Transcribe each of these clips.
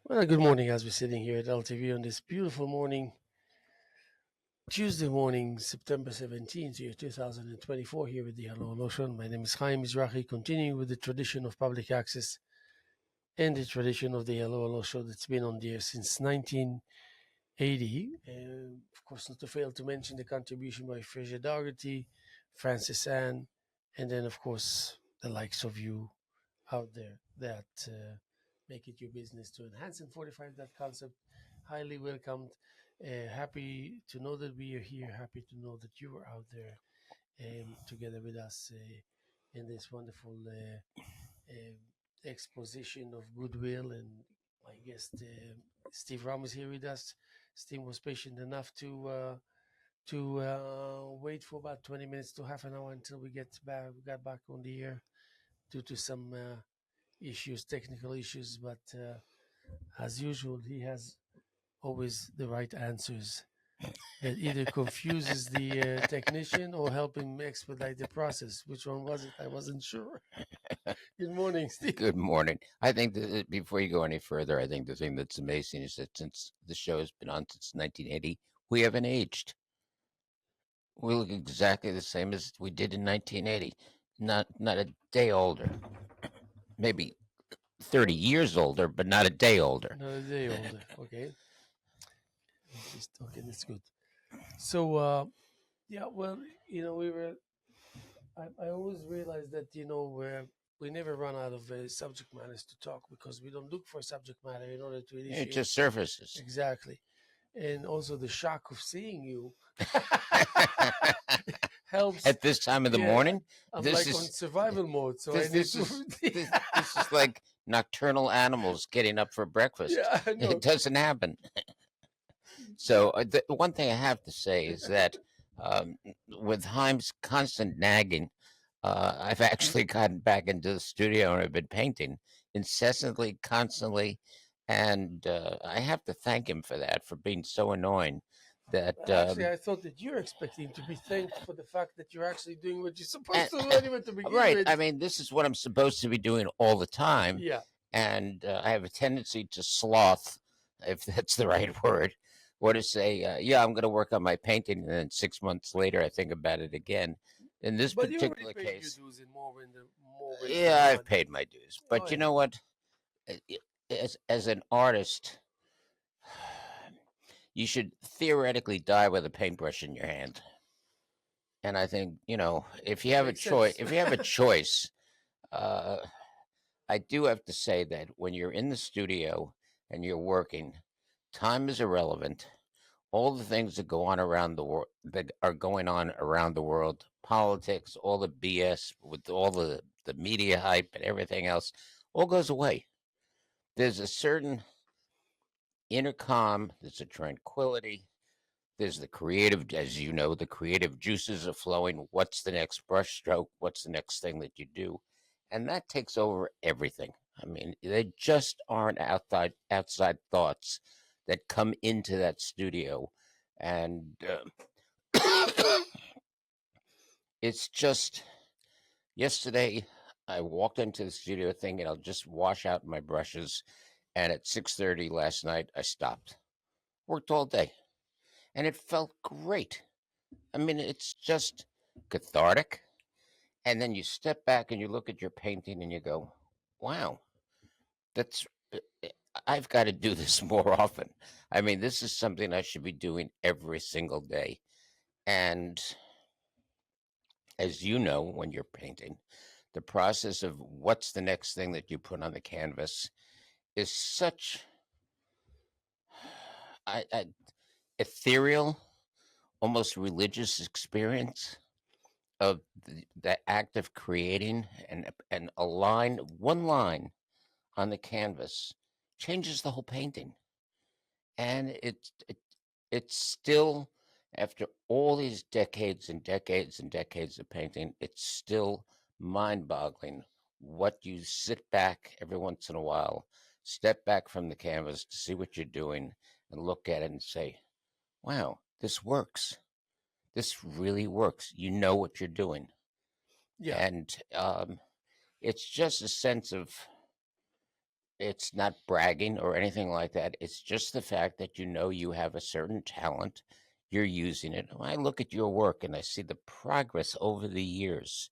Well, good morning as we're sitting here at LTV on this beautiful morning, Tuesday morning, September 17th, year 2024, here with the Hello Notion. My name is Haim Mizrahi, continuing with the tradition of public access and the tradition of the Hello Show that's been on the air since 1980. Of course, not to fail to mention the contribution by Fraser Dougherty, Francis Ann, and then, of course, the likes of you out there that make it your business to enhance and fortify that concept. Highly welcomed. Happy to know that we are here. Happy to know that you are out there together with us in this wonderful exposition of goodwill. And my guest, Steve Ram, is here with us. Steve was patient enough to wait for about 20 minutes to half an hour until we got back on the air due to some issues, technical issues, but as usual, he has always the right answers that either confuses the technician or help him expedite the process. Which one was it? I wasn't sure. Good morning, Steve. Good morning. I think that before you go any further, I think the thing that's amazing is that since the show has been on since 1980, we haven't aged. We look exactly the same as we did in 1980. Not a day older. Maybe 30 years older, but not a day older. Another day older. Okay. Okay, that's good. So, yeah, well, we were. I always realize that we never run out of subject matters to talk because we don't look for subject matter in order to It initiate. just surfaces. Exactly. And also the shock of seeing you helps. At this time of the Yeah, morning, I'm this like on is survival mode, so I this need this to. is this is like nocturnal animals getting up for breakfast. Yeah, I know. It doesn't happen. So the one thing I have to say is that um, with Haim's constant nagging, I've actually gotten back into the studio and I've been painting incessantly, constantly, and I have to thank him for that, for being so annoying. That Actually, I thought that you're expecting to be thanked for the fact that you're actually doing what you're supposed and, to do anyway to begin right, with. I mean, this is what I'm supposed to be doing all the time, Yeah. and I have a tendency to sloth, if that's the right word, or to say, yeah, I'm going to work on my painting, and then 6 months later, I think about it again. In this But you already particular paid your case, dues in more ways than yeah, I've one. paid my dues, Oh but you yeah. know what? As an artist, you should theoretically die with a paintbrush in your hand. And I think if you have a Makes choice, sense. if you have a choice, uh, I do have to say that when you're in the studio and you're working, time is irrelevant. All the things that go on around the world, that are going on around the world, politics, all the BS with all the media hype and everything else, all goes away. There's a certain inner calm. There's a tranquility. There's the creative, as you know, the creative juices are flowing. What's the next brush stroke? What's the next thing that you do? And that takes over everything. I mean, they just aren't outside thoughts that come into that studio, and it's just yesterday. I walked into the studio thinking I'll just wash out my brushes, and at 6:30 last night I stopped. Worked all day, and it felt great. I mean, it's just cathartic. And then you step back and you look at your painting and you go, wow, that's, uh, uh, I've got to do this more often. I mean, this is something I should be doing every single day. And as you know, when you're painting, the process of what's the next thing that you put on the canvas is such I ethereal, almost religious experience of the act of creating, and one line on the canvas changes the whole painting. And it's still, after all these decades and decades and decades of painting, it's still mind-boggling what you sit back every once in a while, step back from the canvas to see what you're doing and look at it and say, wow, this works. This really works. You know what you're doing. Yeah. And it's just a sense of it's not bragging or anything like that. It's just the fact that you know you have a certain talent, you're using it. When I look at your work and I see the progress over the years,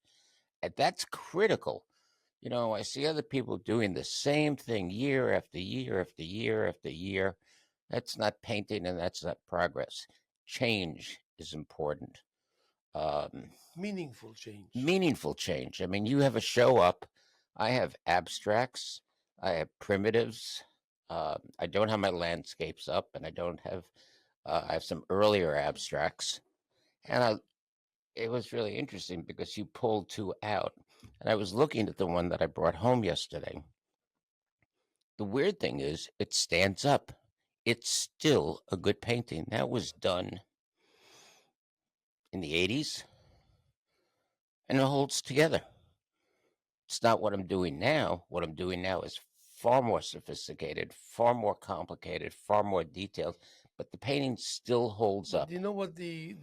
and that's critical. You know, I see other people doing the same thing year after year after year after year. That's not painting and that's not progress. Change is important. Um, Meaningful change. Meaningful change. I mean, you have a show up. I have abstracts. I have primitives. I don't have my landscapes up, and I don't have. I have some earlier abstracts, and it was really interesting because you pulled two out, and I was looking at the one that I brought home yesterday. The weird thing is, it stands up. It's still a good painting. That was done in the '80s, and it holds together. It's not what I'm doing now. What I'm doing now is far more sophisticated, far more complicated, far more detailed, but the painting still holds But up. you know what the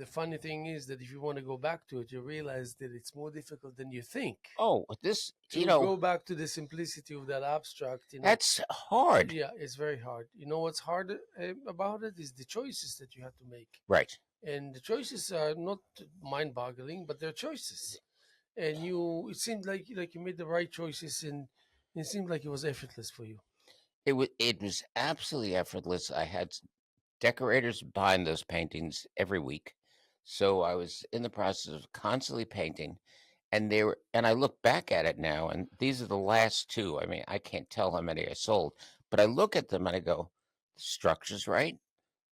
funny thing is that if you want to go back to it, you realize that it's more difficult than you think Oh, this, to go back to the simplicity of that abstract. that's hard. Yeah, it's very hard. You know what's hard about it is the choices that you have to make, Right. and the choices are not mind-boggling, but they're choices. And it seemed like you made the right choices, and it seemed like it was effortless for you. It was absolutely effortless. I had decorators buying those paintings every week. So I was in the process of constantly painting, and I look back at it now, and these are the last two. I mean, I can't tell how many I sold, but I look at them and I go, the structure's right,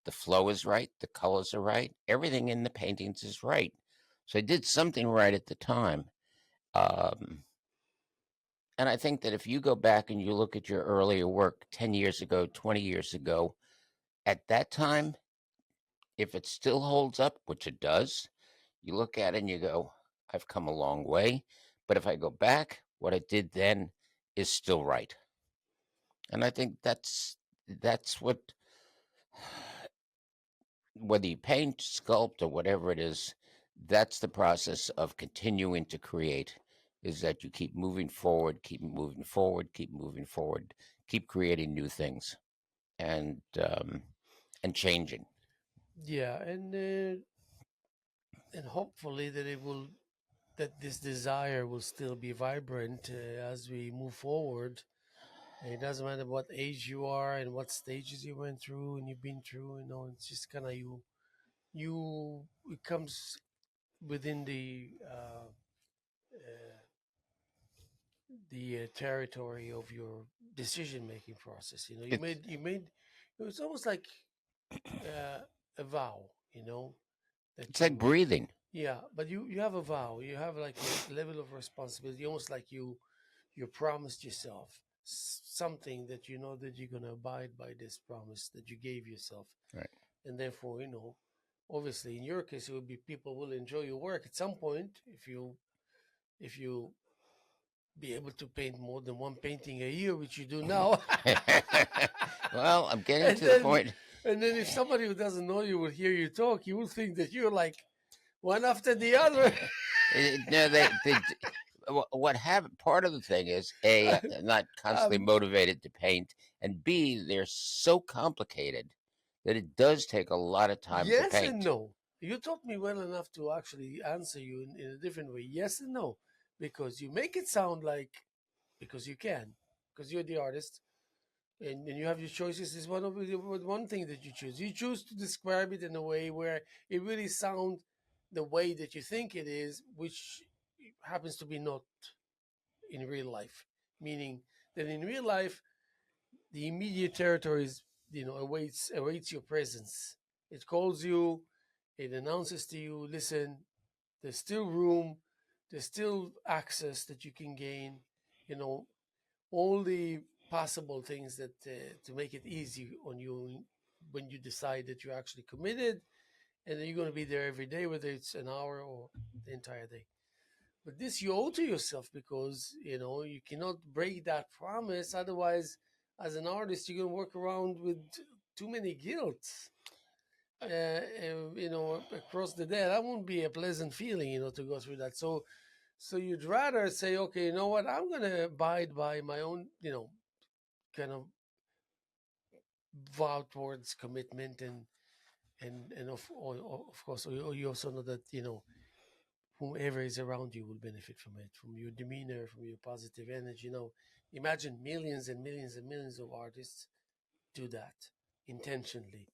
the flow is right, the colors are right, everything in the paintings is right. So I did something right at the time. Um, and I think that if you go back and you look at your earlier work 10 years ago, 20 years ago, at that time, if it still holds up, which it does, you look at it and you go, I've come a long way. But if I go back, what I did then is still right. And I think that's what, whether you paint, sculpt, or whatever it is, that's the process of continuing to create, is that you keep moving forward, keep moving forward, keep moving forward, keep creating new things and changing. Yeah, and hopefully that this desire will still be vibrant as we move forward. And it doesn't matter what age you are and what stages you went through and you've been through. It's just kind of you. It comes within the territory of your decision making process. It's You made. It's almost like uh, a vow. You know that it's like you breathing. Yeah, but you have a vow. You have like a level of responsibility, almost like you promised yourself something that you know that you're gonna abide by this promise that you gave yourself, Right. and therefore, obviously, in your case, it would be people will enjoy your work at some point if you be able to paint more than one painting a year, which you do now. Well, I'm getting and to the then point. and then if somebody who doesn't know you will hear you talk, you will think that you're like one after the other. No, what happened? Part of the thing is a not constantly um, motivated to paint, and B, they're so complicated that it does take a lot of time to yes and paint. no. You taught me well enough to actually answer you in a different way. Yes and no, because you make it sound like because you can, because you're the artist, and you have your choices. Is one thing that you choose. You choose to describe it in a way where it really sounds the way that you think it is, which happens to be not in real life. Meaning that in real life, the immediate territories, awaits your presence. It calls you, it announces to you, listen, there's still room, there's still access that you can gain, you know, all the possible things that to make it easy on you when you decide that you're actually committed and that you're going to be there every day, whether it's an hour or the entire day. But this you owe to yourself because you cannot break that promise. Otherwise, as an artist, you're gonna work around with too many guilt. Across the day, that won't be a pleasant feeling, to go through that. So you'd rather say, okay, you know what? I'm gonna abide by my own, kind of vow towards commitment, and of course you also know that whomever is around you will benefit from it, from your demeanor, from your positive energy. Imagine millions and millions and millions of artists do that intentionally,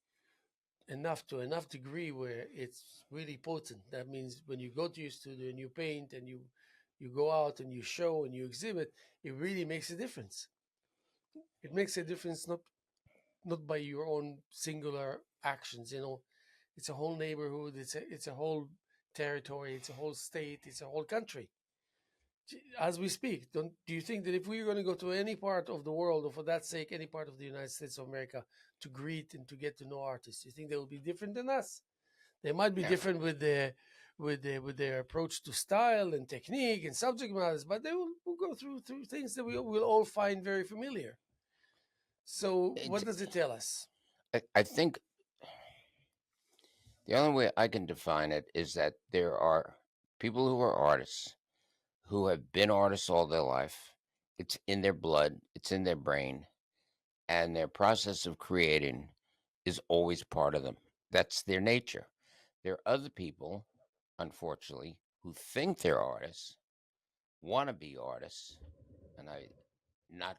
enough degree where it's really potent. That means when you go to your studio and you paint and you go out and you show and you exhibit, it really makes a difference. It makes a difference, not by your own singular actions. It's a whole neighborhood. It's a whole territory. It's a whole state. It's a whole country. As we speak, don't do you think that if we were going to go to any part of the world, or for that sake, any part of the United States of America, to greet and to get to know artists, you think they will be different than us? They might be Never. different with their approach to style and technique and subject matters, but they will go through things that we will all find very familiar. So, It's, what does it tell us? I think the only way I can define it is that there are people who are artists who have been artists all their life. It's in their blood, it's in their brain, and their process of creating is always part of them. That's their nature. There are other people, unfortunately, who think they're artists, want to be artists, and I not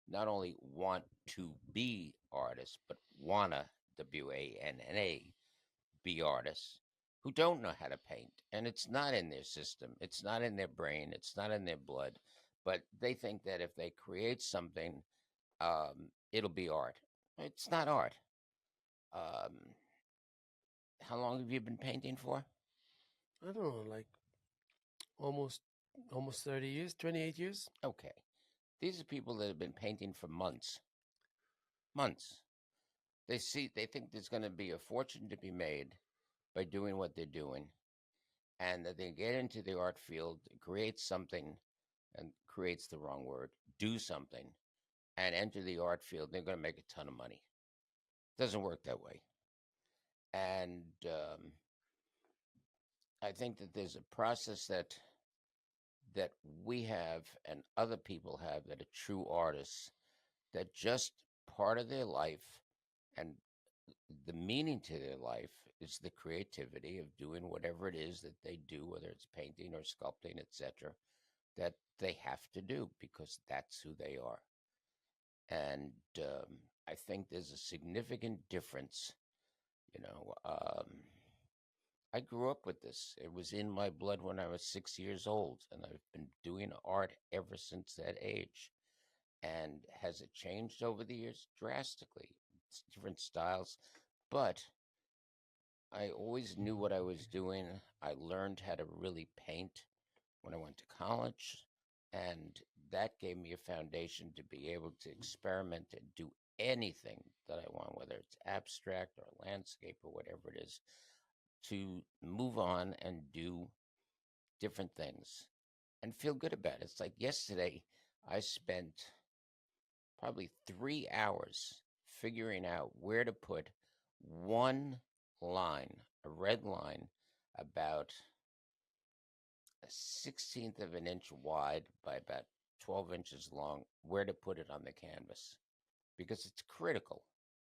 not only want to be artists, but wanna WANNA be artists who don't know how to paint, and it's not in their system, it's not in their brain, it's not in their blood, but they think that if they create something, it'll be art. It's not art. Um, how long have you been painting for? I don't know, like almost almost 30 years, 28 years. Okay, these are people that have been painting for months, months. They think there's going to be a fortune to be made by doing what they're doing, and that they get into the art field, create something, and creates the wrong word, do something, and enter the art field. They're going to make a ton of money. Doesn't work that way. And I think that there's a process that we have and other people have that are true artists, that just part of their life and the meaning to their life is the creativity of doing whatever it is that they do, whether it's painting or sculpting, etc., that they have to do because that's who they are. And I think there's a significant difference. You know, I grew up with this. It was in my blood when I was 6 years old, and I've been doing art ever since that age. And has it changed over the years? Drastically. It's different styles, but I always knew what I was doing. I learned how to really paint when I went to college, and that gave me a foundation to be able to experiment and do anything that I want, whether it's abstract or landscape or whatever it is, to move on and do different things and feel good about it. It's like yesterday, I spent probably 3 hours figuring out where to put one line, a red line, about a 16th of an inch wide by about 12 inches long, where to put it on the canvas because it's critical.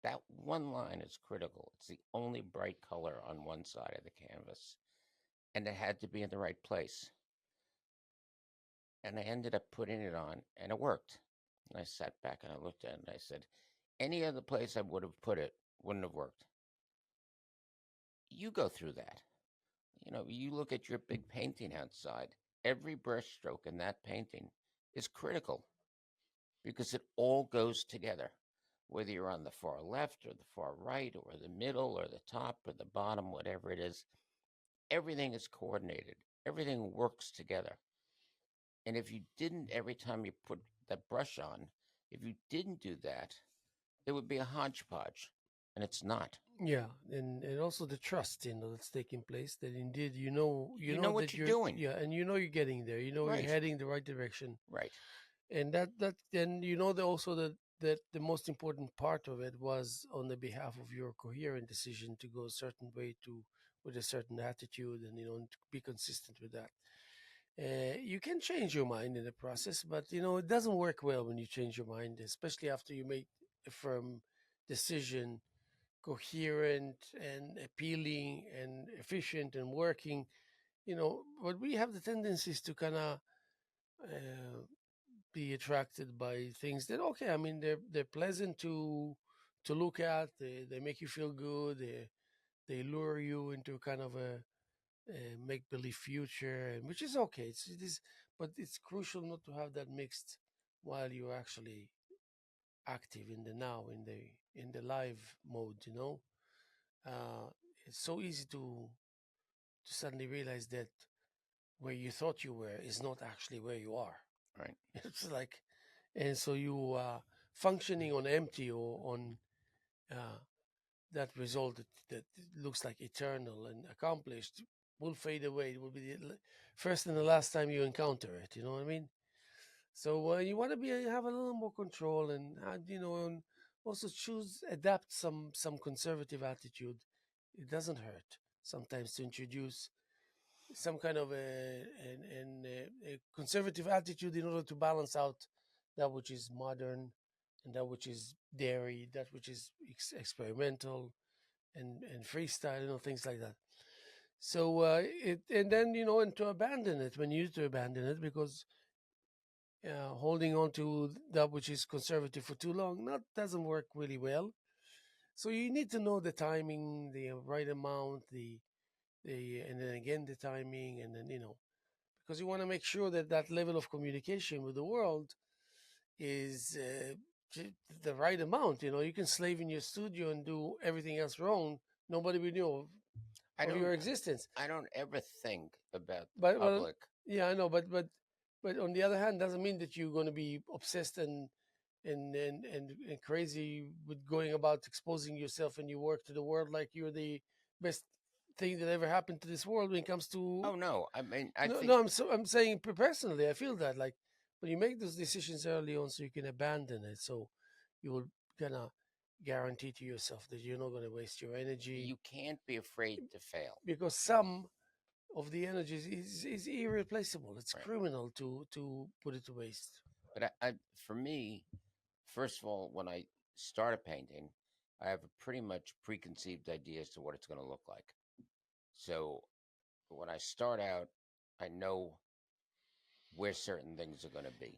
That one line is critical. It's the only bright color on one side of the canvas, and it had to be in the right place. And I ended up putting it on, and it worked. And I sat back and I looked at it and I said, any other place I would have put it wouldn't have worked. You go through that. You look at your big painting outside, every brushstroke in that painting is critical because it all goes together. Whether you're on the far left or the far right or the middle or the top or the bottom, whatever it is, everything is coordinated. Everything works together. And if you didn't, every time you put that brush on, if you didn't do that, it would be a hodgepodge. And it's not. Yeah, and also the trust that's taking place, that indeed you You know know what that you're you're, doing. yeah, and you're getting there. You're Right. heading the right direction, Right. and that then that also that the most important part of it was on the behalf of your coherent decision to go a certain way, to with a certain attitude, and to be consistent with that. You can change your mind in the process, but it doesn't work well when you change your mind, especially after you make a firm decision, coherent and appealing and efficient and working. But we have the tendencies to kind of uh, be attracted by things that, okay, I mean, they're pleasant to look at. They make you feel good. They lure you into kind of a make believe future, and which is okay. It is, but it's crucial not to have that mixed while you're actually active in the now, in the live mode. Uh, it's so easy to suddenly realize that where you thought you were is not actually where you are. Right. It's like, and so you are functioning on empty or on uh, that result that looks like eternal and accomplished will fade away. It will be the first and the last time you encounter it. You know what I mean? So you want to have a little more control, and also adapt some conservative attitude. It doesn't hurt sometimes to introduce some kind of a conservative attitude in order to balance out that which is modern and that which is dairy, that which is experimental and freestyle, things like that. So and then and to abandon it when you need to abandon it, because holding on to that which is conservative for too long not doesn't work really well. So you need to know the timing, the right amount, the and then again the timing, and then because you want to make sure that that level of communication with the world is the right amount. You can slave in your studio and do everything else wrong. Nobody will know I of don't. your existence. I don't ever think about the But well, public. yeah, I know. But on the other hand, doesn't mean that you're going to be obsessed and crazy with going about exposing yourself and your work to the world like you're the best thing that ever happened to this world when it comes to. Oh no. I mean, I No, think no, I'm saying personally, I feel that like when you make those decisions early on, so you can abandon it, so you will gonna guarantee to yourself that you're not going to waste your energy, you can't be afraid to fail. because some of the energy is irreplaceable. It's Right. criminal to put it to waste. But for me, first of all, when I start a painting, I have a pretty much preconceived idea as to what it's going to look like. So when I start out, I know where certain things are going to be,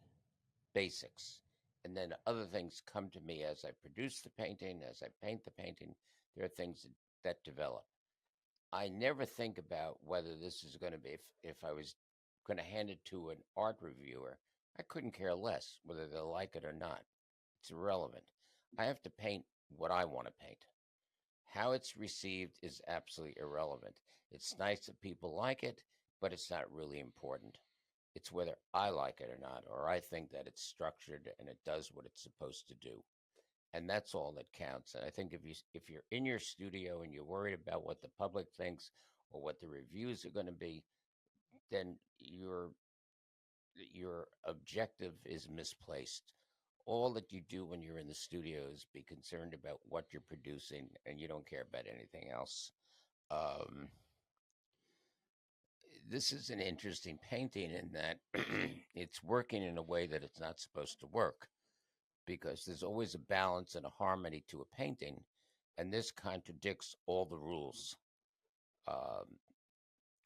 basics. And then other things come to me as I produce the painting, as I paint the painting. There are things that develop. I never think about whether this is going to be, if I was going to hand it to an art reviewer, I couldn't care less whether they'll like it or not. It's irrelevant. I have to paint what I want to paint. How it's received is absolutely irrelevant. It's nice that people like it, but it's not really important. It's whether I like it or not, or I think that it's structured and it does what it's supposed to do. And that's all that counts. And I think if you're in your studio and you're worried about what the public thinks or what the reviews are going to be, then your objective is misplaced. All that you do when you're in the studio is be concerned about what you're producing, and you don't care about anything else. Um, this is an interesting painting in that it's working in a way that it's not supposed to work, because there's always a balance and a harmony to a painting, and this contradicts all the rules. Um,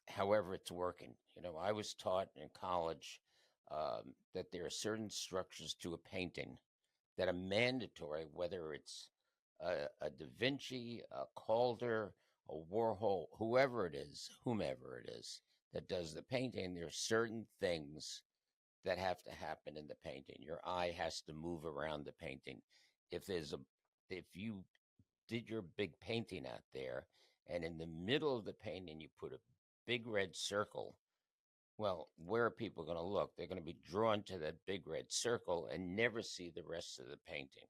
However, it's working. I was taught in college that there are certain structures to a painting that are mandatory, whether it's a Da Vinci, a Calder, a Warhol, whomever it is that does the painting. There are certain things that have to happen in the painting. Your eye has to move around the painting. If there's a, if you did your big painting out there, and in the middle of the painting you put a big red circle, well, where are people going to look? They're going to be drawn to that big red circle and never see the rest of the painting.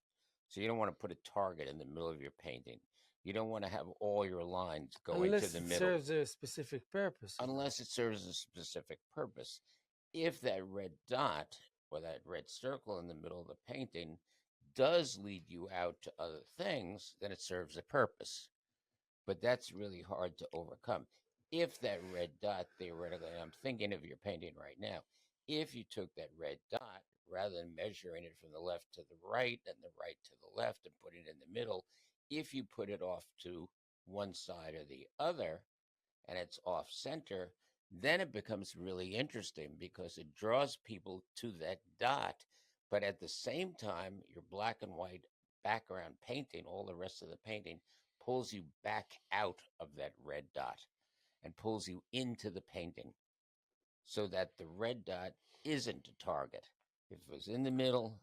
So you don't want to put a target in the middle of your painting. You don't want to have all your lines going to Unless the it middle serves a specific purpose, unless it serves a specific purpose. If that red dot or that red circle in the middle of the painting does lead you out to other things, then it serves a purpose. But that's really hard to overcome. if that red dot, theoretically, and I'm thinking of your painting right now, if you took that red dot, rather than measuring it from the left to the right and the right to the left and putting it in the middle, if you put it off to one side or the other and it's off center, then it becomes really interesting because it draws people to that dot. But at the same time, your black and white background painting, all the rest of the painting, pulls you back out of that red dot and pulls you into the painting so that the red dot isn't a target. If it was in the middle,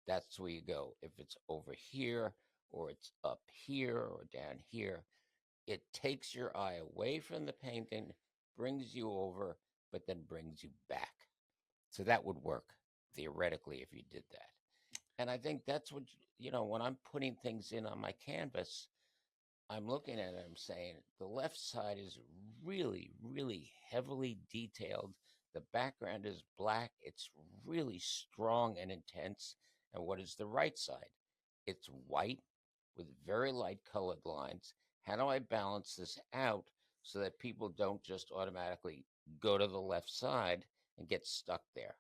that's where you go. If it's over here or it's up here or down here, it takes your eye away from the painting, brings you over, but then brings you back. So that would work theoretically if you did that. And I think that's what, when I'm putting things in on my canvas, I'm looking at it, I'm saying the left side is really, really heavily detailed. The background is black. It's really strong and intense. And what is the right side? It's white with very light colored lines. How do I balance this out so that people don't just automatically go to the left side and get stuck there?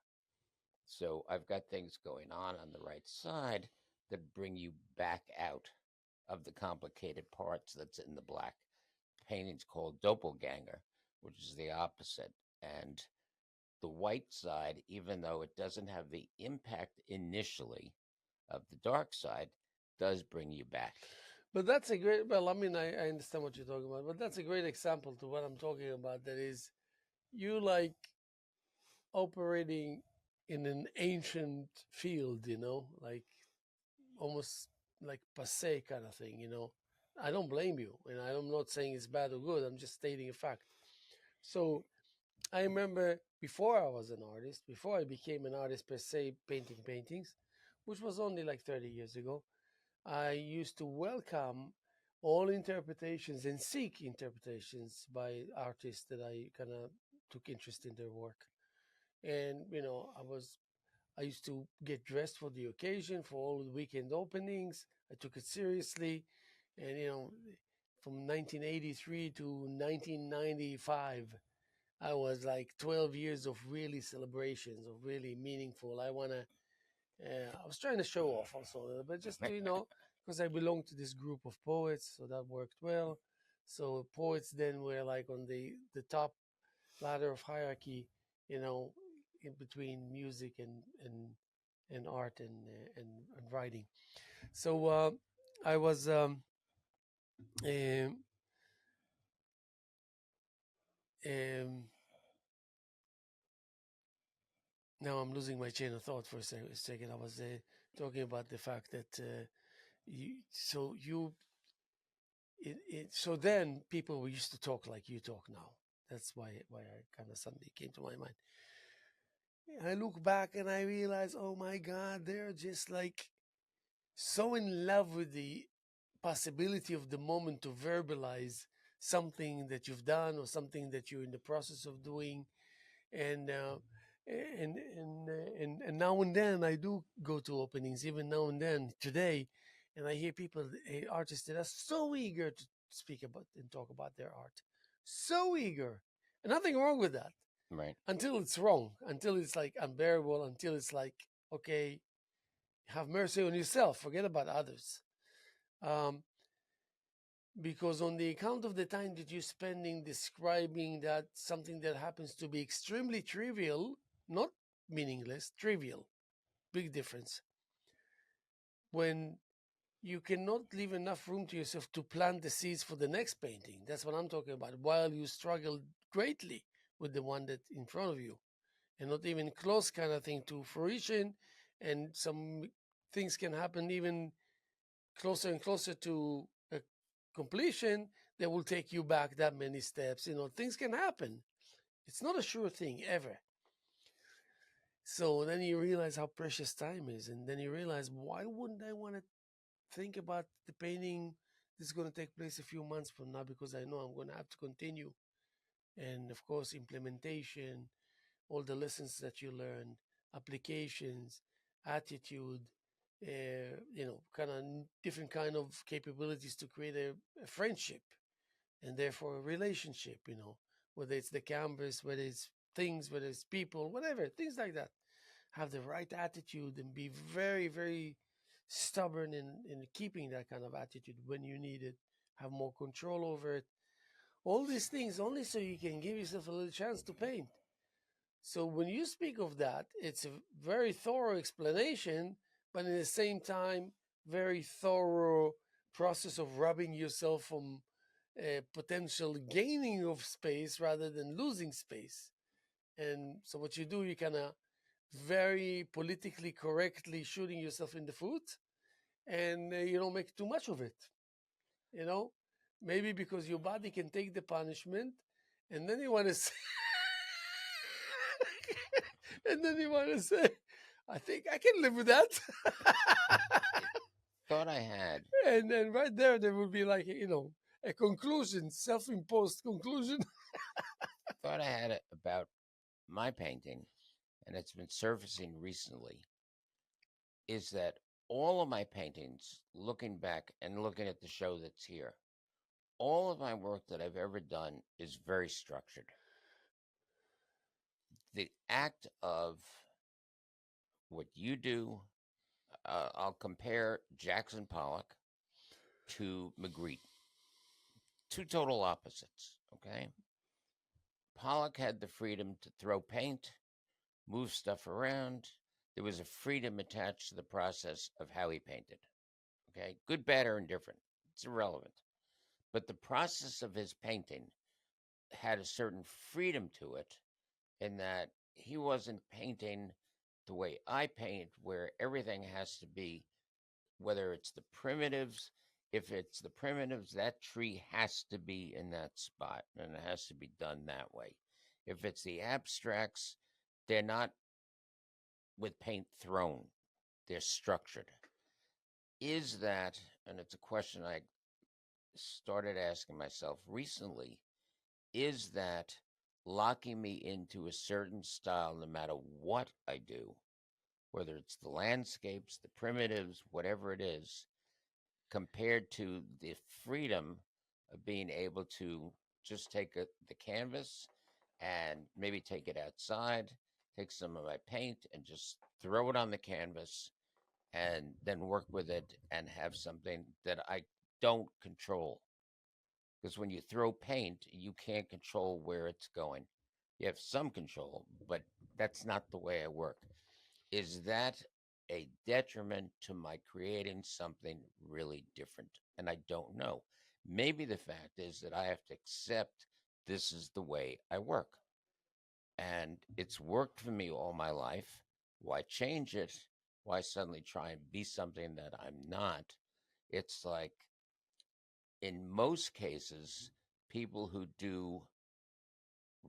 So I've got things going on the right side that bring you back out of the complicated parts that's in the black. Painting's called doppelganger, which is the opposite. And the white side, even though it doesn't have the impact initially of the dark side, does bring you back. But that's a great, well, I mean, I understand what you're talking about, but that's a great example to what I'm talking about. That is, you like operating in an ancient field, like almost like passe kind of thing. I don't blame you, and I'm not saying it's bad or good. I'm just stating a fact. So I remember before I was an artist, before I became an artist per se, painting paintings, which was only like 30 years ago, I used to welcome all interpretations and seek interpretations by artists that I kind of took interest in their work. And I used to get dressed for the occasion, for all the weekend openings. I took it seriously. And, from 1983 to 1995, I was like 12 years of really celebrations, of really meaningful. I was trying to show off also a little bit, just to, because I belong to this group of poets, so that worked well. So poets then were like on the top ladder of hierarchy, you know, in between music and art and writing. So I was um, um, now I'm losing my chain of thought for a second. I was talking about the fact that so then people used to talk like you talk now. That's why I kind of suddenly came to my mind. I look back and I realize, oh my God, they're just like so in love with the possibility of the moment to verbalize something that you've done or something that you're in the process of doing. And and now and then I do go to openings, even now and then today, and I hear people, artists that are so eager to speak about and talk about their art, so eager, and nothing wrong with that, Right. until it's wrong, until it's like unbearable, until it's like, okay, have mercy on yourself, forget about others. Um, because on the account of the time that you're spending describing that something that happens to be extremely trivial, not meaningless, trivial, big difference. When you cannot leave enough room to yourself to plant the seeds for the next painting. That's what I'm talking about. While you struggle greatly with the one that's in front of you, and not even close kind of thing to fruition, and some things can happen even closer and closer to a completion that will take you back that many steps. Things can happen. It's not a sure thing ever. So then you realize how precious time is, and then you realize, why wouldn't I want to think about the painting that's going to take place a few months from now, because I know I'm going to have to continue. And of course, implementation, all the lessons that you learn, applications, attitude, kind of different kind of capabilities to create a friendship and therefore a relationship, whether it's the canvas, whether it's things, whether it's people, whatever, things like that. Have the right attitude and be very, very stubborn in keeping that kind of attitude when you need it, have more control over it. All these things only so you can give yourself a little chance to paint. So when you speak of that, it's a very thorough explanation, but at the same time, very thorough process of rubbing yourself from potential gaining of space rather than losing space. And so what you do, you kind of very politically correctly shooting yourself in the foot, and you don't make too much of it. You know, maybe because your body can take the punishment, and then you want to say, and then you want to say, I think I can live with that. Thought I had. And then right there would be like, a conclusion, self-imposed conclusion. Thought I had it about my painting, and it's been surfacing recently, is that all of my paintings, looking back and looking at the show that's here, all of my work that I've ever done is very structured. The act of what you do, I'll compare Jackson Pollock to Magritte. Two total opposites, okay? Pollock had the freedom to throw paint, move stuff around. There was a freedom attached to the process of how he painted. Okay, good, bad, or indifferent. It's irrelevant. But the process of his painting had a certain freedom to it in that he wasn't painting the way I paint, where everything has to be, whether it's the primitives, if it's the primitives, that tree has to be in that spot and it has to be done that way. If it's the abstracts, they're not with paint thrown, they're structured. Is that, and it's a question I started asking myself recently, is that locking me into a certain style no matter what I do, whether it's the landscapes, the primitives, whatever it is, compared to the freedom of being able to just take the canvas and maybe take it outside, take some of my paint and just throw it on the canvas and then work with it and have something that I don't control. Because when you throw paint, you can't control where it's going. You have some control, but that's not the way I work. Is that a detriment to my creating something really different? And I don't know. Maybe the fact is that I have to accept this is the way I work. And it's worked for me all my life. Why change it? Why suddenly try and be something that I'm not? It's like, in most cases, people who do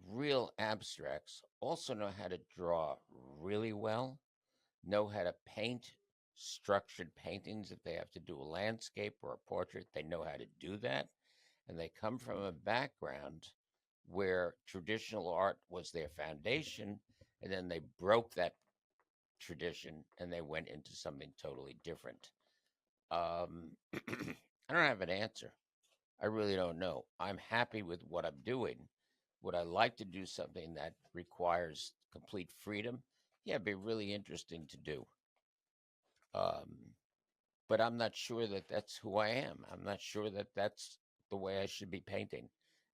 real abstracts also know how to draw really well, know how to paint structured paintings. If they have to do a landscape or a portrait, they know how to do that. And they come from a background where traditional art was their foundation, and then they broke that tradition and they went into something totally different. I don't have an answer. I really don't know. I'm happy with what I'm doing. Would I like to do something that requires complete freedom? Yeah, it'd be really interesting to do. Um, but I'm not sure that that's who I am. I'm not sure that that's the way I should be painting.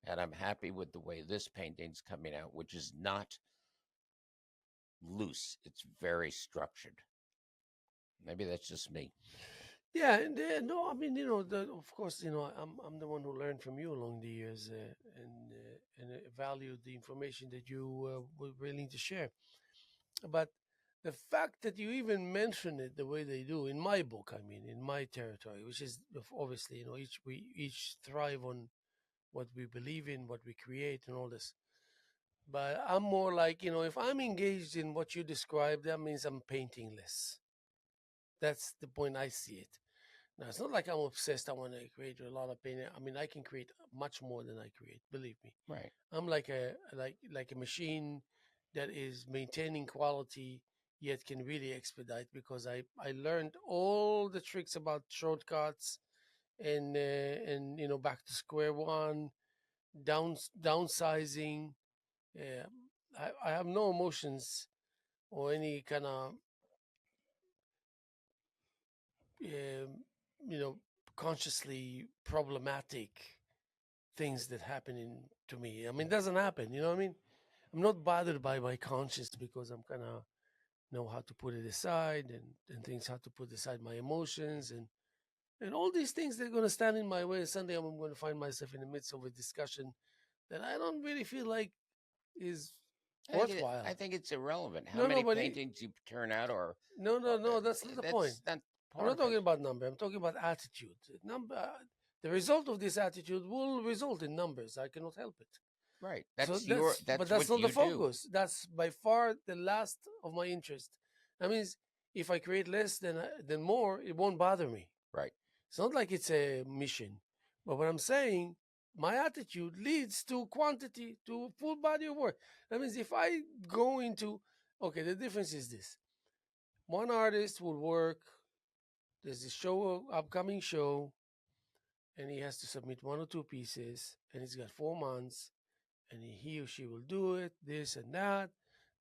And I'm happy with the way this painting's coming out, which is not loose. It's very structured. Maybe that's just me. Yeah, and no, I mean, of course, I'm the one who learned from you along the years, and valued the information that you were willing to share. But the fact that you even mention it the way they do in my book, I mean, in my territory, which is obviously, we each thrive on what we believe in, what we create, and all this. But I'm more like, if I'm engaged in what you described, that means I'm painting less. That's the point I see it. Now, it's not like I'm obsessed. I want to create a lot of painting. I mean, I can create much more than I create. Believe me. Right. I'm like a machine that is maintaining quality, yet can really expedite because I learned all the tricks about shortcuts and back to square one downsizing. Uh, I have no emotions or any kind of um, you know consciously problematic things that happen to me. I mean, it doesn't happen. You know what I mean? I'm not bothered by my conscience because I'm kind of know how to put it aside and things how to put aside my emotions and all these things that are going to stand in my way. Sunday, I'm going to find myself in the midst of a discussion that I don't really feel like is I worthwhile. think it's irrelevant how No, many nobody. paintings you turn out, or No, no, no. That's not the point. that's not I'm part not of it. talking about number. I'm talking about attitude. Number. The result of this attitude will result in numbers. I cannot help it. Right. So but That's that's what not the you do. focus. That's by far the last of my interest. That means if I create less than more, it won't bother me. Right. It's not like it's a mission. But what I'm saying, my attitude leads to quantity, to full body of work. That means if I go into, okay, the difference is this. One artist will work, there's a show, upcoming show, and he has to submit one or two pieces, and he's got 4 months, and he or she will do it, this and that.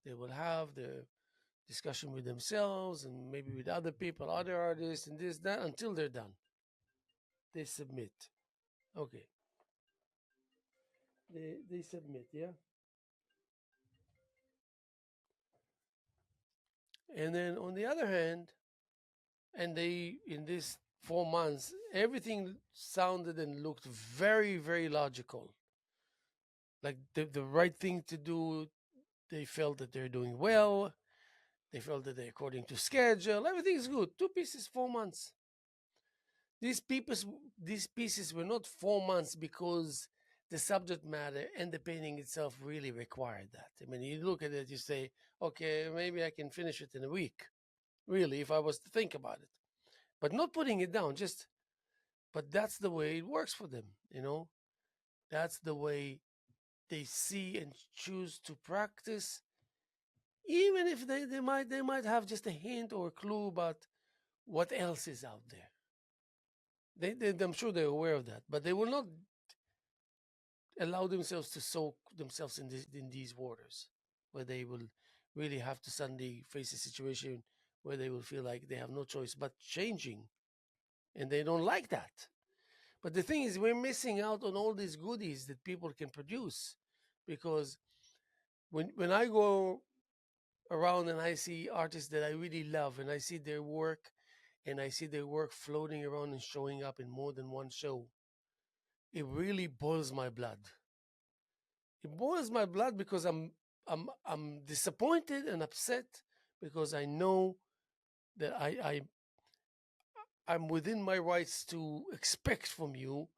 They will have the discussion with themselves and maybe with other people, other artists, and this, that, until they're done. They submit. Okay. They submit, yeah. And then on the other hand, and they in this 4 months, everything sounded and looked very, very logical. Like the right thing to do. They felt that they're doing well. They felt that they're according to schedule. Everything's good. Two pieces, 4 months. These pieces, these pieces were not 4 months because the subject matter and the painting itself really required that. I mean, you look at it, you say, okay, maybe I can finish it in a week. Really, if I was to think about it, but not putting it down. Just, but that's the way it works for them. That's the way they see and choose to practice. Even if they might have just a hint or a clue about what else is out there. I'm sure they're aware of that, but they will not allow themselves to soak themselves in these waters, where they will really have to suddenly face a situation where they will feel like they have no choice but changing, and they don't like that. But the thing is, we're missing out on all these goodies that people can produce, because when I go around and I see artists that I really love and I see their work and I see their work floating around and showing up in more than one show, it really boils my blood. It boils my blood because I'm disappointed and upset because I know that I'm within my rights to expect from you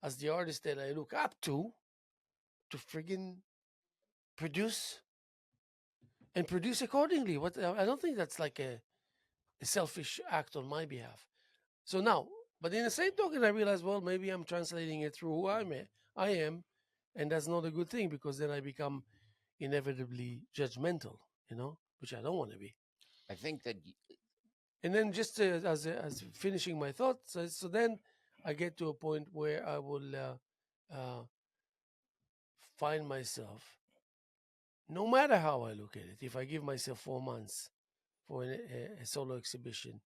as the artist that I look up to friggin' produce and produce accordingly. What I don't think that's like a selfish act on my behalf. So now, but in the same token, I realize, well, maybe I'm translating it through who I am, and that's not a good thing because then I become inevitably judgmental, which I don't want to be. I think that And then just as finishing my thoughts, so then I get to a point where I will find myself, no matter how I look at it, if I give myself 4 months for a solo exhibition,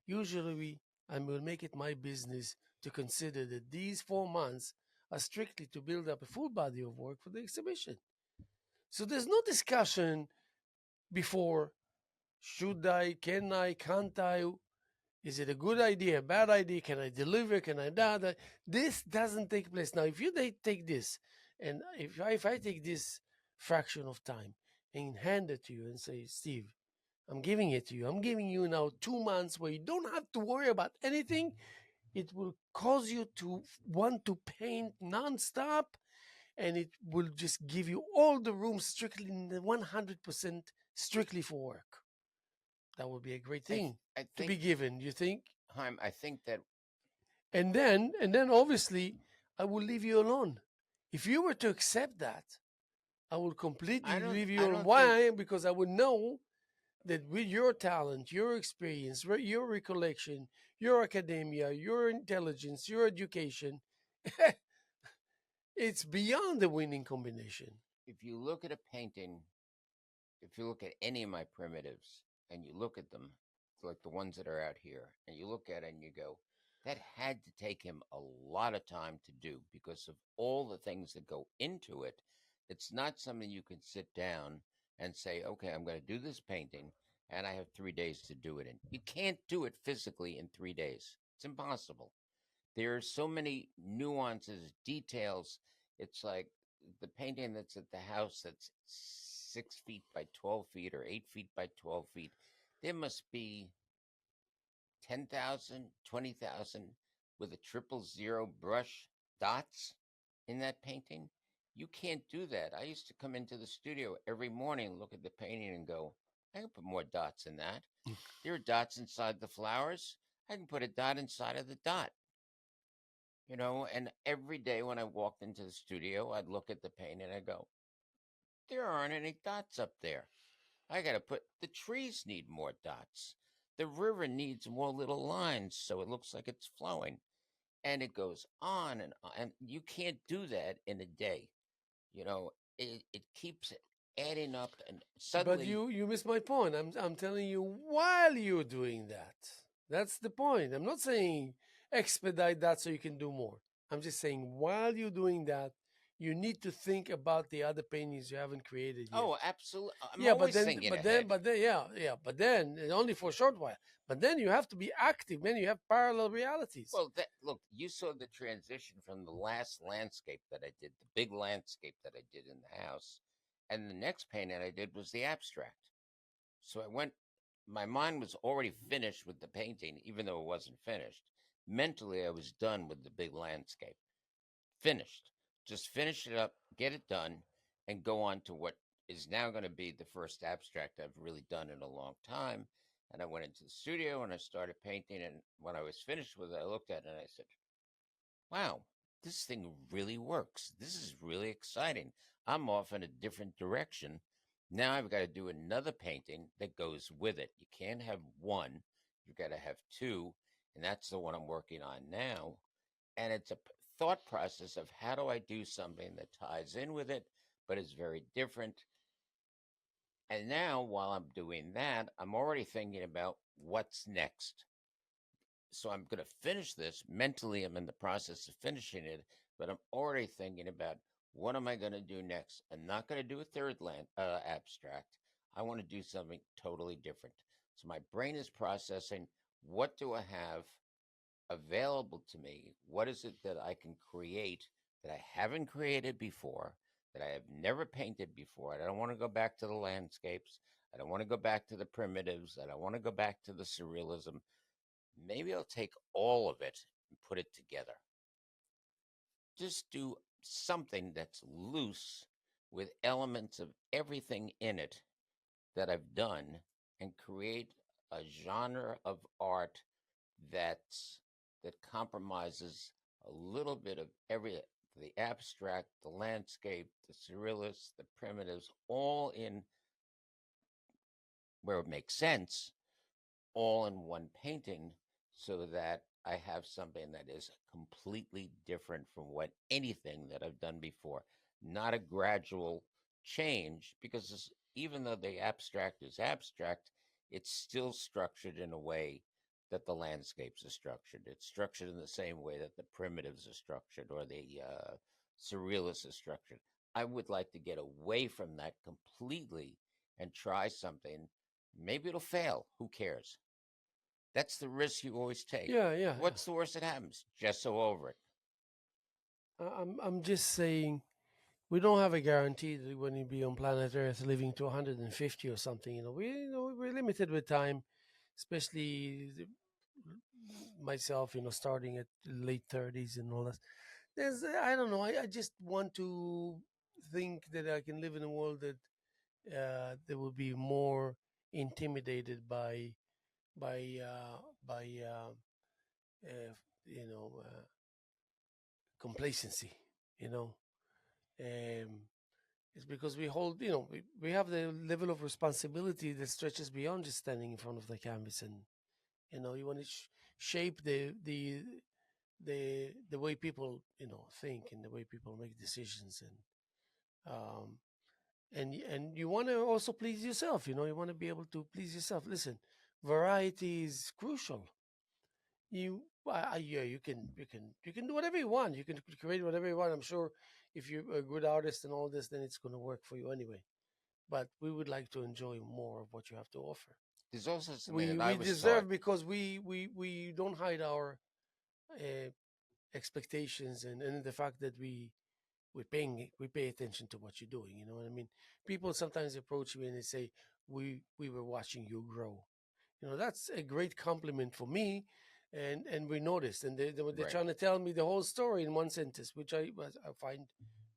usually I will make it my business to consider that these 4 months are strictly to build up a full body of work for the exhibition. So there's no discussion before, should I, can I, can't I, is it a good idea, a bad idea, can I deliver, can I not? This doesn't take place. Now, if you take this, and if I take this fraction of time and hand it to you and say, Steve, I'm giving it to you. I'm giving you now 2 months where you don't have to worry about anything. It will cause you to want to paint nonstop, and it will just give you all the room strictly 100% strictly for work. That would be a great thing I to think be given. You think? Haim, I think that And then obviously I will leave you alone. If you were to accept that, I will completely leave you I alone. don't think Why? Because I would know that with your talent, your experience, your recollection, your academia, your intelligence, your education, It's beyond the winning combination. If you look at a painting, if you look at any of my primitives and you look at them, like the ones that are out here, and you look at it and you go, that had to take him a lot of time to do because of all the things that go into it. It's not something you can sit down and say, okay, I'm going to do this painting and I have 3 days to do it in. You can't do it physically in 3 days. It's impossible. There are so many nuances, details. It's like the painting that's at the house that's 6 feet by 12 feet or 8 feet by 12 feet. There must be 10,000, 20,000 with a 000 brush dots in that painting. You can't do that. I used to come into the studio every morning, look at the painting and go, I can put more dots in that. There are dots inside the flowers. I can put a dot inside of the dot. And every day when I walked into the studio, I'd look at the painting and I'd go, there aren't any dots up there. I got to put the trees need more dots. The river needs more little lines so it looks like it's flowing. And it goes on and on. And you can't do that in a day. It keeps adding up and But suddenly. you missed my point. I'm telling you while you're doing that. That's the point. I'm not saying expedite that so you can do more. I'm just saying while you're doing that, you need to think about the other paintings you haven't created yet. Oh, absolutely. I'm Yeah, always thinking ahead. but then only for a short while. But then you have to be active. Then you have parallel realities. Well, look, you saw the transition from the last landscape that I did, the big landscape that I did in the house, and the next painting I did was the abstract. So my mind was already finished with the painting, even though it wasn't finished. Mentally, I was done with the big landscape. Finished. Just finish it up, get it done, and go on to what is now going to be the first abstract I've really done in a long time. And I went into the studio and I started painting. And when I was finished with it, I looked at it and I said, wow, this thing really works. This is really exciting. I'm off in a different direction. Now I've got to do another painting that goes with it. You can't have one, you've got to have two. And that's the one I'm working on now. And it's a thought process of how do I do something that ties in with it, but is very different. And now, while I'm doing that, I'm already thinking about what's next. So I'm going to finish this. Mentally, I'm in the process of finishing it, but I'm already thinking about what am I going to do next? I'm not going to do a third abstract. I want to do something totally different. So my brain is processing what do I have available to me? What is it that I can create that I haven't created before, that I have never painted before? I don't want to go back to the landscapes. I don't want to go back to the primitives. I don't want to go back to the surrealism. Maybe I'll take all of it and put it together. Just do something that's loose with elements of everything in it that I've done and create a genre of art that compromises a little bit of the abstract, the landscape, the surrealist, the primitives, all in where it makes sense, all in one painting, so that I have something that is completely different from anything that I've done before. Not a gradual change, because even though the abstract is abstract, it's still structured in a way that the landscapes are structured. It's structured in the same way that the primitives are structured or the surrealists are structured. I would like to get away from that completely and try something. Maybe it'll fail. Who cares? That's the risk you always take. Yeah. What's the worst that happens? Gesso over it. I'm just saying we don't have a guarantee that when you be on planet Earth living to 150 or something. We're limited with time, especially myself. Starting at late 30s and all that. I don't know. I just want to think that I can live in a world that they will be more intimidated by uh, by you know complacency. You know, it's because we hold. We have the level of responsibility that stretches beyond just standing in front of the canvas, and you want to shape the way people think and the way people make decisions, um, and you want to also please yourself. You want to be able to please yourself. Listen, variety is crucial. Yeah, you can do whatever you want. You can create whatever you want. I'm sure if you're a good artist and all this, then it's going to work for you anyway. But we would like to enjoy more of what you have to offer. There's also something We that I we was taught. deserve, because we don't hide our uh, expectations, and the fact that we pay attention to what you're doing. You know what I mean? People sometimes approach me and they say, we were watching you grow. That's a great compliment for me, and we noticed, and they're Right. trying to tell me the whole story in one sentence, which I find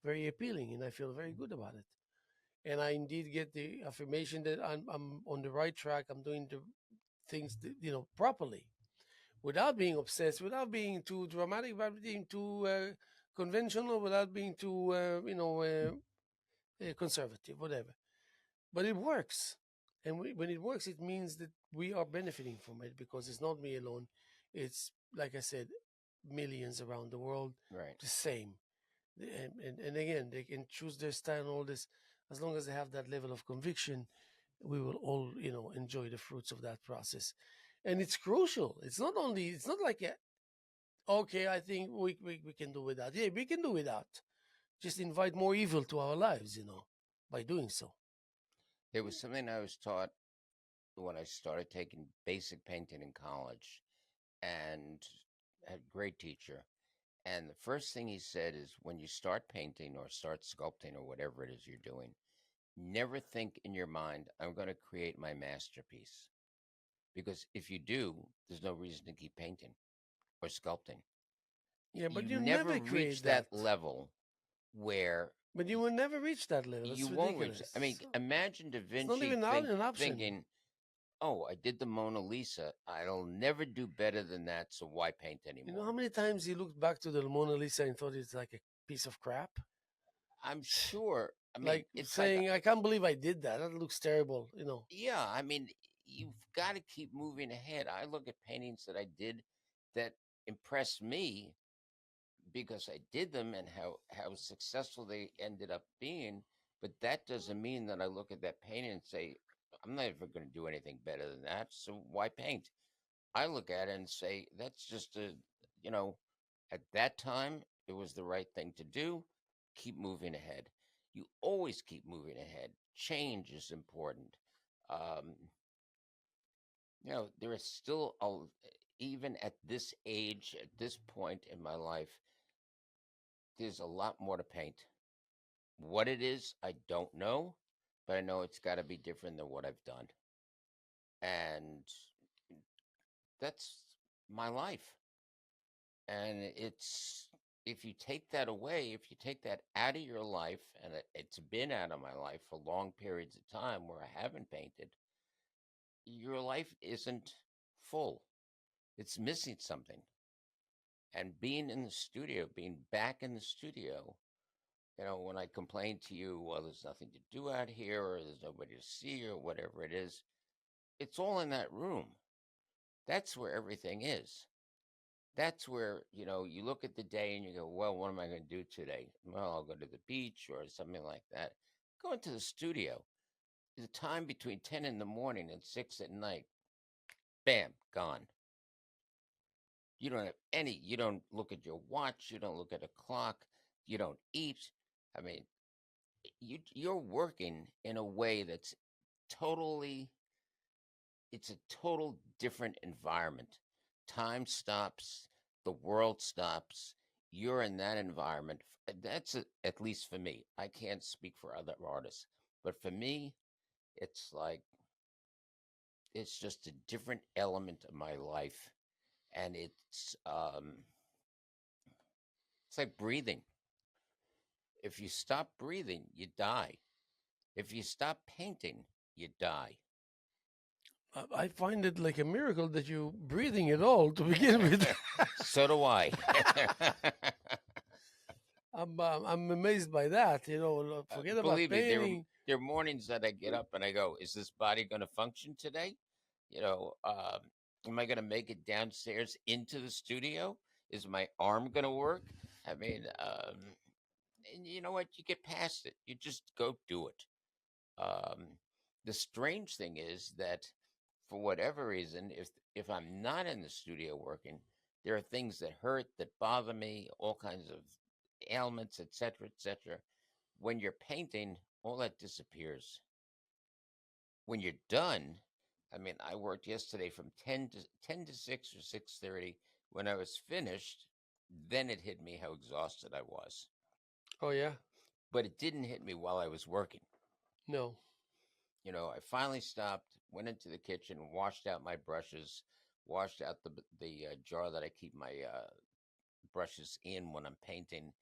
very appealing, and I feel very good about it. And I indeed get the affirmation that I'm on the right track. I'm doing the things properly, without being obsessed, without being too dramatic, without being too conventional, without being too conservative, whatever. But it works, and when it works, it means that we are benefiting from it, because it's not me alone. It's, like I said, millions around the world, Right. the same. And again, they can choose their style and all this. As long as they have that level of conviction, we will all enjoy the fruits of that process. And it's crucial. It's not like okay, I think we can do without. Yeah, we can do without. Just invite more evil to our lives, by doing so. There was something I was taught when I started taking basic painting in college, and had a great teacher. And the first thing he said is, when you start painting or start sculpting or whatever it is you're doing, never think in your mind, I'm going to create my masterpiece. Because if you do, there's no reason to keep painting or sculpting. Yeah, but You you never never create reach that. that level where But you will never reach that level. you It's won't reach. I mean, ridiculous. imagine Da It's not Vinci even an option. thinking, "Oh, I did the Mona Lisa. I'll never do better than that. So why paint You know how anymore?" many times he looked back to the Mona Lisa and thought it's like a piece of crap? I'm sure. I mean, Like it's like, saying, I can't believe I did that. That looks terrible. yeah. I mean, you've got to keep moving ahead. I look at paintings that I did that impressed me because I did them and how successful they ended up being. But that doesn't mean that I look at that painting and say, I'm never going to do anything better than that. So why paint? I look at it and say, that's just you know, at that time, it was the right thing to do. Keep moving ahead. You always keep moving ahead. Change is important. Um, there is still even at this age, at this point in my life, there's a lot more to paint. What it is, I don't know, but I know it's got to be different than what I've done. And that's my life. And if you take that away, if you take that out of your life, and it's been out of my life for long periods of time where I haven't painted, your life isn't full. It's missing something. And being in the studio, being back in the studio, when I complain to you, well, there's nothing to do out here, or there's nobody to see, or whatever it is, it's all in that room. That's where everything is. That's where, you look at the day and you go, well, what am I going to do today? Well, I'll go to the beach or something like that. Go into the studio. The time between 10 in the morning and 6 at night, bam, gone. You don't look at your watch, you don't look at a clock, you don't eat. I mean, you're working in a way that's totally, it's a total different environment. Time stops, the world stops. You're in that environment. At least for me. I can't speak for other artists, but for me, it's like it's just a different element of my life, and it's like breathing. If you stop breathing, you die. If you stop painting, you die. I find it like a miracle that you breathing at all to begin with. So do I. I'm amazed by that. Forget about Believe me, painting. there are mornings that I get up and I go, "Is this body going to function today? You know, um, am I going to make it downstairs into the studio? Is my arm going to work? I mean, and you know what? You get past it. You just go do it. Um, the strange thing is that for whatever reason, if I'm not in the studio working, there are things that hurt, that bother me, all kinds of ailments, etc., etc. When you're painting, all that disappears. When you're done, I mean, I worked yesterday from 10 to 6 or 6:30. When I was finished, then it hit me how exhausted I was. Oh yeah. But it didn't hit me while I was working. No. I finally stopped, went into the kitchen, washed out my brushes, washed out the jar that I keep my brushes in when I'm painting,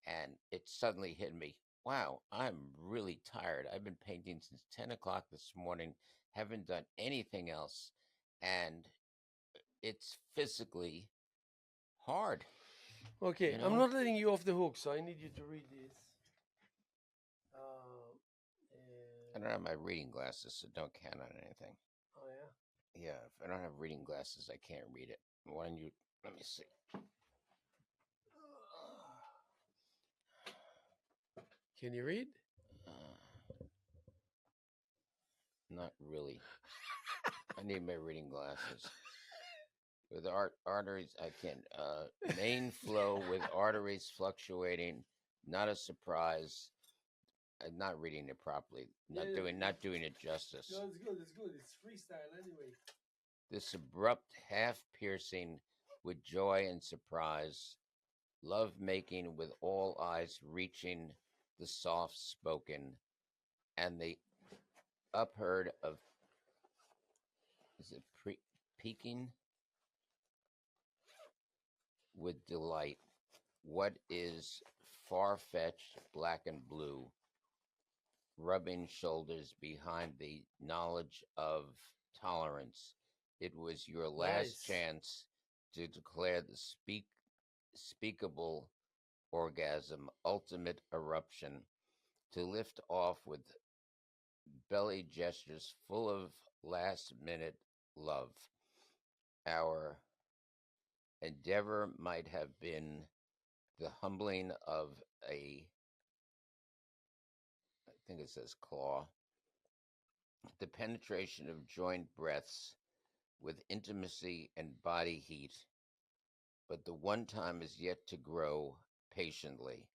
and it suddenly hit me. Wow, I'm really tired. I've been painting since 10 o'clock this morning, haven't done anything else, and it's physically hard. Okay, You I'm know, not letting you off the hook, so I need you to read this. Uh, I don't have my reading glasses, so don't count on anything. oh yeah. Yeah, if I don't have reading glasses, I can't read it. Why don't you? Let me see. Can you read? Uh, not really. I need my reading glasses. With arteries, I can. Main flow with arteries fluctuating. Not a surprise. I'm not reading it properly. Not doing it justice. No, it's good. It's good. It's freestyle anyway. This abrupt half piercing with joy and surprise, love making with all eyes reaching the soft spoken, and the upheard of, is it peaking with delight. What is far fetched black and blue, rubbing shoulders behind the knowledge of tolerance. It was your last Nice. chance to declare the speakable orgasm, ultimate eruption, to lift off with belly gestures full of last minute love. Our endeavor might have been the humbling of a, I think it says claw, the penetration of joint breaths with intimacy and body heat, but the one time is yet to grow patiently,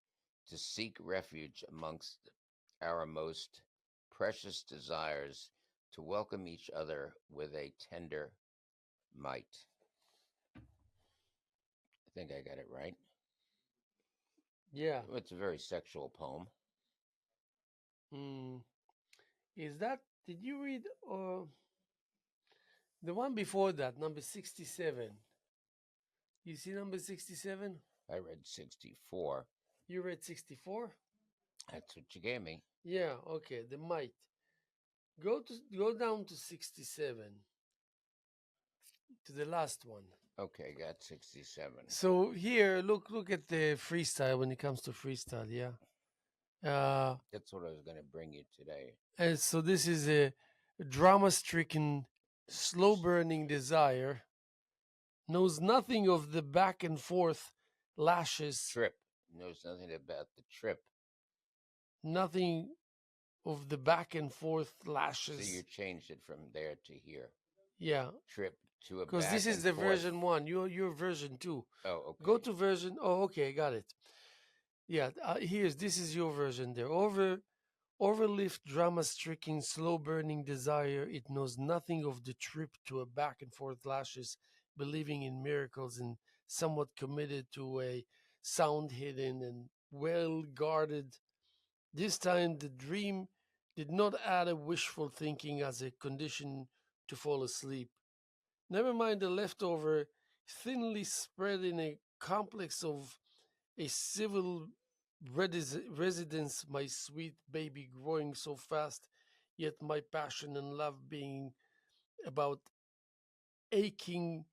to seek refuge amongst our most precious desires, to welcome each other with a tender might. I think I got it right. Yeah. It's a very sexual poem. Mm. Is that? Did you read the one before that, number 67? You see number 67? I read 64. You read 64? That's what you gave me. Yeah. Okay. The might. Go down to 67, to the last one. Okay, got 67. So here, look at the freestyle when it comes to freestyle. Yeah. That's what I was going to bring you today. And so this is a drama-stricken, slow-burning desire. Knows nothing of the back and forth lashes. Trip. Knows nothing about the trip. Nothing of the back and forth lashes. So you changed it from there to here. Yeah. Trip to a back. Because this is the version 1. You're version 2. Oh, okay. Go to version. Oh, okay, got it. Yeah, this is your version there. Overlift, drama-stricken, slow-burning desire. It knows nothing of the trip to a back and forth lashes, believing in miracles and somewhat committed to a sound hidden and well guarded. This time the dream did not add a wishful thinking as a condition to fall asleep. Never mind the leftover, thinly spread in a complex of a civil residence, my sweet baby growing so fast, yet my passion and love being about aching,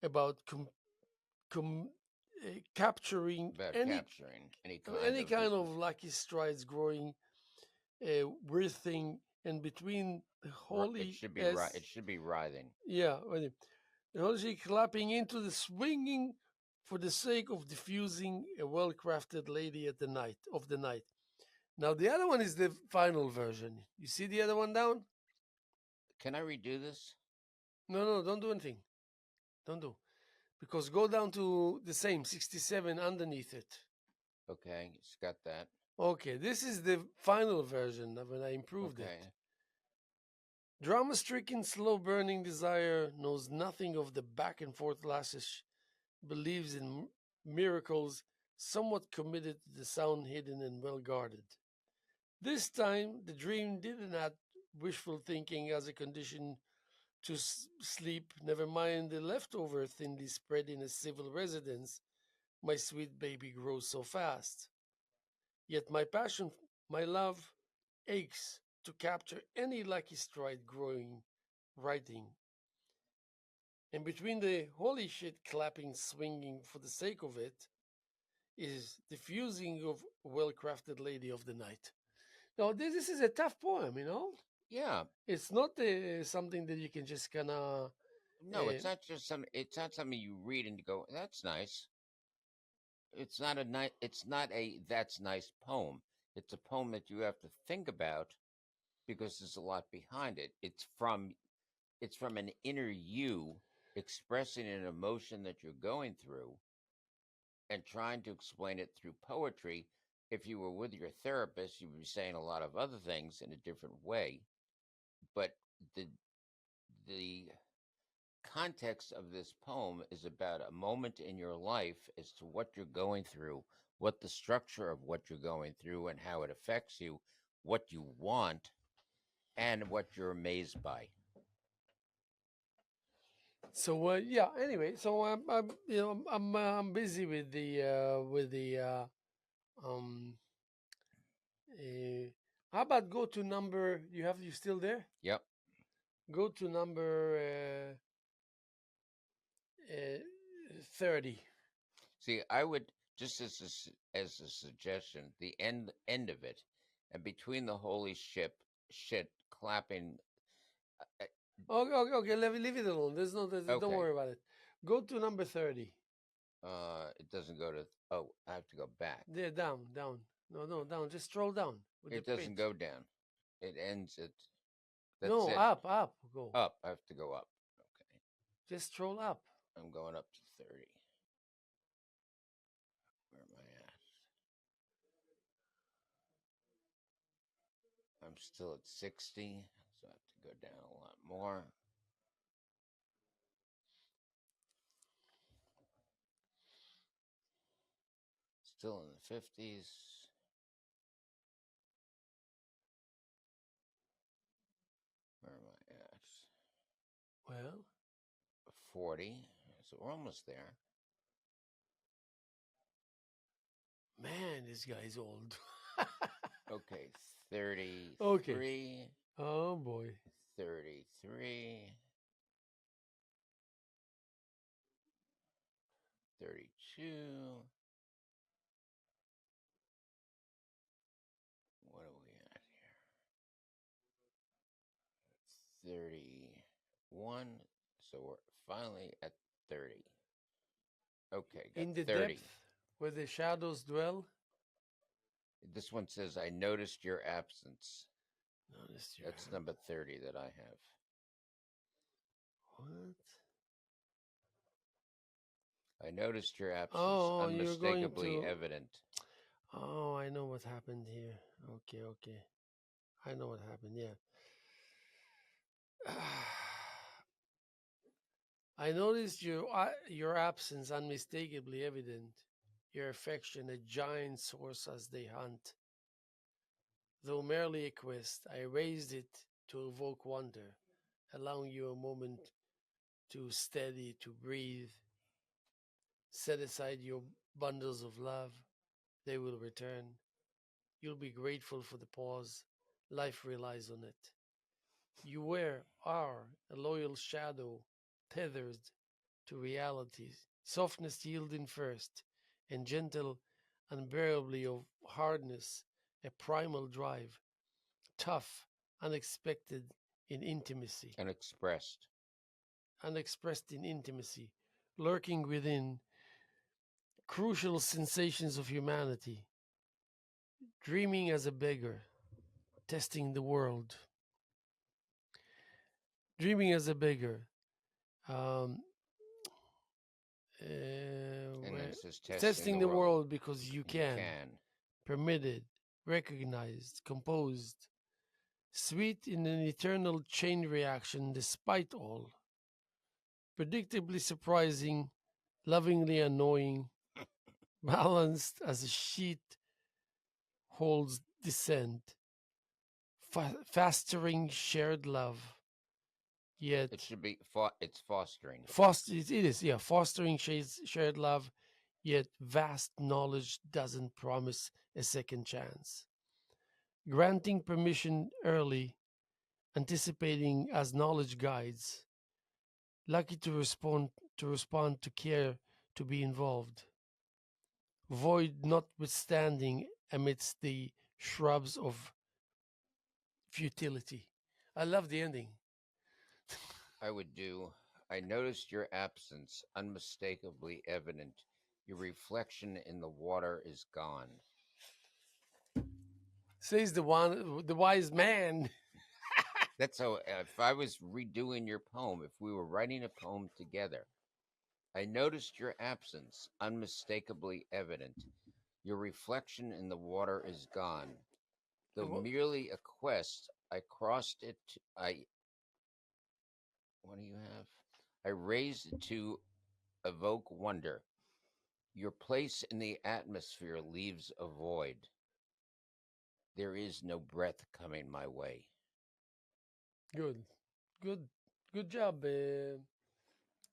about capturing capturing any kind of lucky strides growing, writhing, and between the holy it should be writhing. Yeah, the holy clapping into the swinging for the sake of diffusing a well-crafted lady at the night of the night. Now the other one is the final version. You see the other one down? Can I redo this? No, don't do anything. Don't do. Because go down to the same 67 underneath it. Okay, it's got that. Okay, this is the final version of when I improved Okay. it. Drama stricken, slow burning desire knows nothing of the back and forth lashes, believes in miracles, somewhat committed to the sound hidden and well guarded. This time, the dream didn't add wishful thinking as a condition to sleep, never mind the leftover thinly spread in a civil residence. My sweet baby grows so fast. Yet my passion, my love, aches to capture any lucky stride growing, writing. And between the holy shit clapping, swinging for the sake of it, is the fusing of well-crafted lady of the night. Now, this is a tough poem, you know? Yeah. It's not something that you can just kind of... No, it's not just some. It's not something you read and go, "That's nice." It's not a nice. It's not a "that's nice" poem. It's a poem that you have to think about because there's a lot behind it. It's from an inner you expressing an emotion that you're going through and trying to explain it through poetry. If you were with your therapist, you would be saying a lot of other things in a different way. But the the context of this poem is about a moment in your life as to what you're going through, what the structure of what you're going through and how it affects you, what you want, and what you're amazed by. So yeah. Anyway, so I'm busy with the um. How about go to number? You still there? Yep. Go to number 30. See, I would just as a suggestion, the end of it, and between the holy shit clapping. Uh, Okay. Leave it alone. Don't okay, worry about it. Go to number 30. it doesn't go to. Oh, I have to go back. There, down. No, down. Just scroll down with the It doesn't page. go down. It ends at. That's No, it. up. Go. Up. I have to go up. Okay. Just scroll up. I'm going up to 30. Where am I at? I'm still at 60, so I have to go down a lot more. Still in the 50s. Where am I at? Well, 40. So we're almost there. man, this guy's old. Okay, 33. Okay. Oh boy. 33. 32. What are we at here? 31. So we're finally at 30. Okay, got In the 30. depth where the shadows dwell. This one says, I noticed your absence. Notice your That's number 30 that I have. What? I noticed your absence, Oh, you're going unmistakably to. evident. Oh, I know what happened here. Okay. I know what happened. Yeah. I noticed your absence unmistakably evident. Your affection a giant source as they hunt. Though merely a quest, I raised it to evoke wonder, allowing you a moment to steady, to breathe. Set aside your bundles of love. They will return. You'll be grateful for the pause. Life relies on it. You are a loyal shadow, tethered to realities, softness yielding first, and gentle, unbearably of hardness, a primal drive, tough, unexpected in intimacy, Unexpressed. unexpressed in intimacy, lurking within, crucial sensations of humanity, dreaming as a beggar, testing the world, dreaming as a beggar. Um, And then it says testing testing the the world. world because you You can, can. permitted, recognized, composed, sweet in an eternal chain reaction despite all, predictably surprising, lovingly annoying, balanced as a sheet holds descent, fostering shared love, yet It should be. It's fostering. it is, yeah, fostering shared love, yet vast knowledge doesn't promise a second chance. Granting permission early, anticipating as knowledge guides, lucky to respond to care, to be involved. Void notwithstanding amidst the shrubs of futility. I love the ending. I would do. I noticed your absence, unmistakably evident. Your reflection in the water is gone. Says the wise man. That's how. If I was redoing your poem, if we were writing a poem together, I noticed your absence, unmistakably evident. Your reflection in the water is gone. Though merely a quest, I crossed it. What do you have? I raised it to evoke wonder. Your place in the atmosphere leaves a void. There is no breath coming my way. Good, good, good job.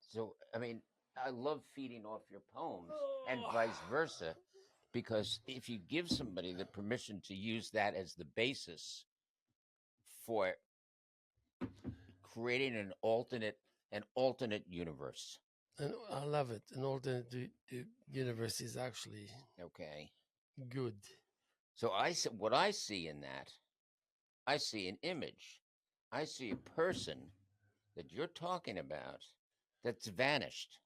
So, I mean, I love feeding off your poems and vice versa, because if you give somebody the permission to use that as the basis for creating an alternate universe. And I love it. An alternate universe is actually Okay. good. So what I see in that, I see an image. I see a person that you're talking about that's vanished.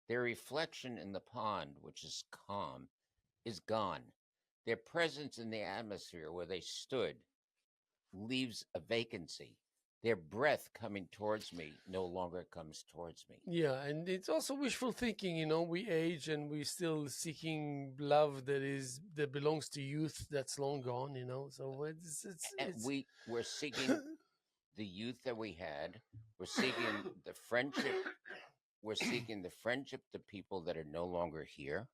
Their reflection in the pond, which is calm, is gone. Their presence in the atmosphere where they stood leaves a vacancy. Their breath coming towards me no longer comes towards me. Yeah, and it's also wishful thinking. We age and we're still seeking love that belongs to youth that's long gone. So And it's we're seeking the youth that we had. We're seeking the friendship. We're seeking the friendship to people that are no longer here.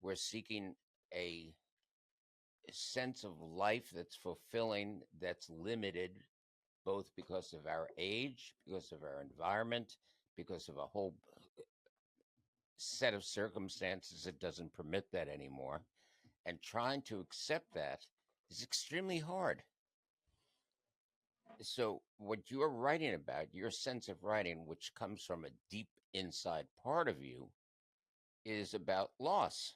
We're seeking a sense of life that's fulfilling, that's limited, both because of our age, because of our environment, because of a whole set of circumstances that doesn't permit that anymore. And trying to accept that is extremely hard. So, what you're writing about, your sense of writing, which comes from a deep inside part of you, is about loss.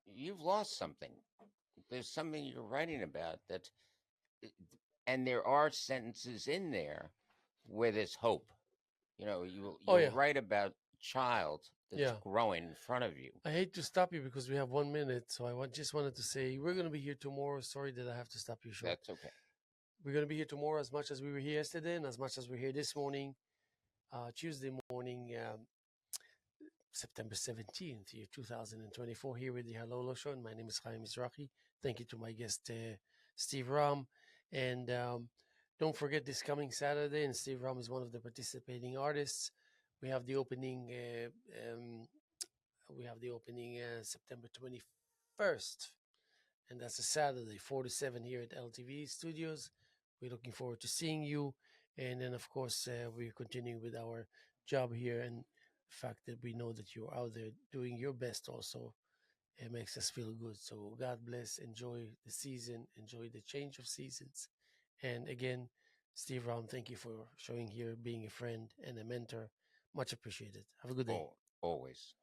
You've lost something. There's something you're writing about that, and there are sentences in there where there's hope. You'll oh you'll yeah, write about a child that's yeah. growing in front of you. I hate to stop you because we have 1 minute, so just wanted to say we're going to be here tomorrow. Sorry that I have to stop you short. That's okay. We're going to be here tomorrow as much as we were here yesterday and as much as we're here this morning, Tuesday morning, September 17th, year 2024, here with the Halolo Show. And my name is Haim Mizrahi. Thank you to my guest, Steve Ram. And don't forget this coming Saturday, and Steve Ram is one of the participating artists. We have the opening. September 21st, and that's a Saturday, 4 to 7 here at LTV Studios. We're looking forward to seeing you. And then, of course, we're continuing with our job here. And the fact that we know that you're out there doing your best also, it makes us feel good. So, God bless. Enjoy the season. Enjoy the change of seasons. And again, Steve Ram, thank you for showing here, being a friend and a mentor. Much appreciated. Have a good day. Always.